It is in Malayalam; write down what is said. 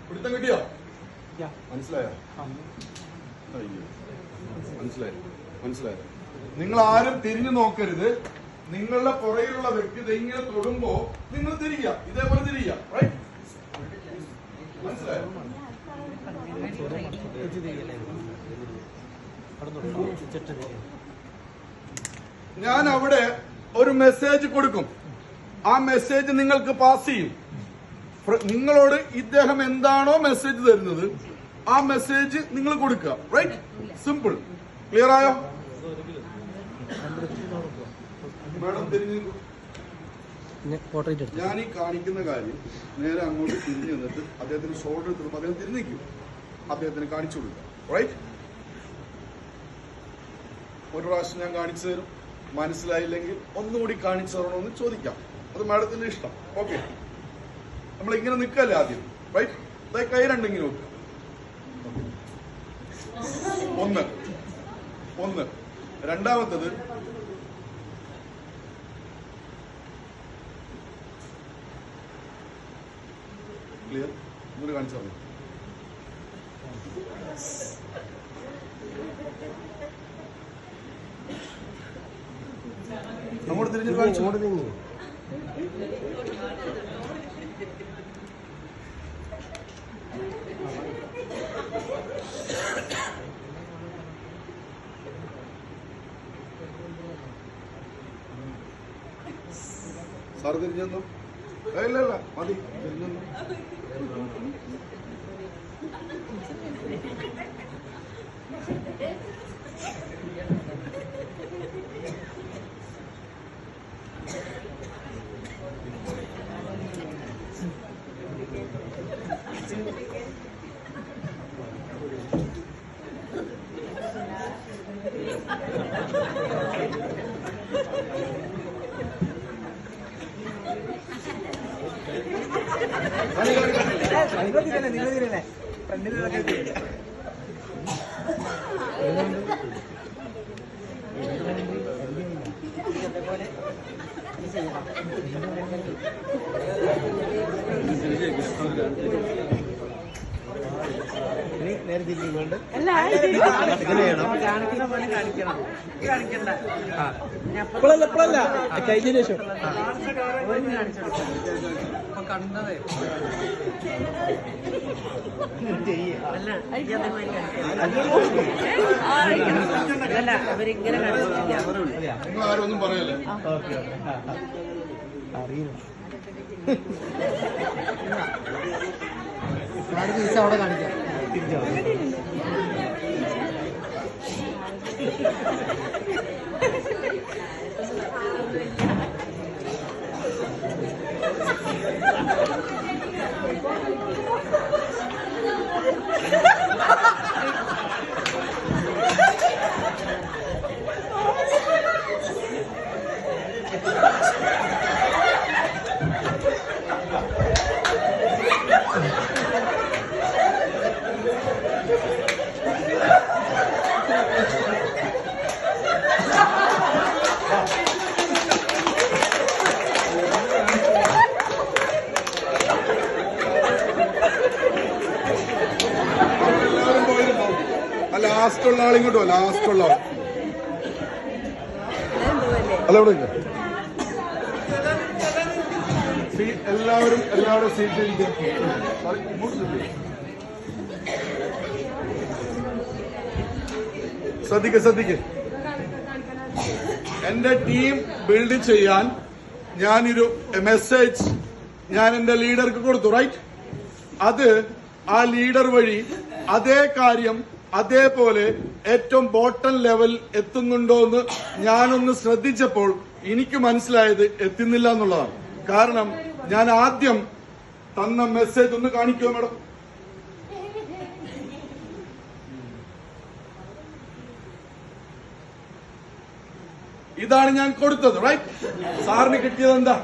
പിടുത്തം കിട്ടിയോ? മനസ്സിലായോ? മനസ്സിലായോ? നിങ്ങൾ ആരും തിരിഞ്ഞു നോക്കരുത്. നിങ്ങളുടെ പുറകിലുള്ള വ്യക്തി ഇങ്ങനെ തൊടുമ്പോ നിങ്ങൾ തിരിക്കുക, ഇതേപോലെ തിരിക്കുക. റൈറ്റ്? മനസ്സിലായോ? ഞാൻ അവിടെ ഒരു മെസ്സേജ് കൊടുക്കും. ആ മെസ്സേജ് നിങ്ങൾക്ക് പാസ് ചെയ്യും. നിങ്ങളോട് ഇദ്ദേഹം എന്താണോ മെസ്സേജ് തരുന്നത് ആ മെസ്സേജ് നിങ്ങൾ കൊടുക്കുക. റൈറ്റ്? സിമ്പിൾ. ക്ലിയർ ആയോ? മാഡം തിരിഞ്ഞു. ഞാൻ ഈ കാണിക്കുന്ന കാര്യം നേരെ അങ്ങോട്ട് തിരിഞ്ഞു നിന്നിട്ട് അദ്ദേഹത്തിന് ഷോൾഡർ എടുത്തിട്ട് അദ്ദേഹം തിരിഞ്ഞിരിക്കും. അദ്ദേഹത്തിന് കാണിച്ചു കൊടുക്കുക. റൈറ്റ്? ഒരു പ്രാവശ്യം ഞാൻ കാണിച്ചു തരും. മനസ്സിലായില്ലെങ്കിൽ ഒന്നുകൂടി കാണിച്ചു തരണമെന്ന് ചോദിക്കാം. അത് മാഡത്തിന്റെ ഇഷ്ടം. ഓക്കെ? നമ്മളിങ്ങനെ നിൽക്കല്ലേ ആദ്യം. റൈറ്റ്? കൈ രണ്ടെങ്കിലും നോക്കുക. ഒന്ന്. രണ്ടാമത്തത് ക്ലിയർ? ഇങ്ങോട്ട് കാണിച്ചു തന്നു. അങ്ങോട്ട് തിരിഞ്ഞു കാണിച്ചു. സാറ് തിരിഞ്ഞു. ഇല്ല മതി. തിരിഞ്ഞു. കഴിഞ്ഞ ശേഷം കണ്ടതേ അല്ല അവരിങ്ങനെ ആരൊന്നും പറയല്ലേ? അറിയില്ല. അവിടെ കാണിക്കാം. തിരിച്ചോ ലാസ്റ്റുള്ള ആളിങ്ങോട്ടോ? ലാസ്റ്റുള്ള ആൾ അല്ല ഇവിടെ എല്ലാവരും സീറ്റ് ശ്രദ്ധിക്ക്. എന്റെ ടീം ബിൽഡ് ചെയ്യാൻ ഞാനൊരു മെസ്സേജ് ഞാൻ എന്റെ ലീഡർക്ക് കൊടുത്തു. റൈറ്റ്? അത് ആ ലീഡർ വഴി അതേ കാര്യം അതേപോലെ ഏറ്റവും ബോട്ടം ലെവൽ എത്തുന്നുണ്ടോ എന്ന് ഞാനൊന്ന് ശ്രദ്ധിച്ചപ്പോൾ എനിക്ക് മനസ്സിലായത് എത്തുന്നില്ല എന്നുള്ളതാണ്. കാരണം ഞാൻ ആദ്യം തന്ന മെസ്സേജ് ഒന്ന് കാണിക്കുമോ മാഡം? ഇതാണ് ഞാൻ കൊടുത്തത്. റൈറ്റ്? സാറിന് കിട്ടിയത് എന്താ?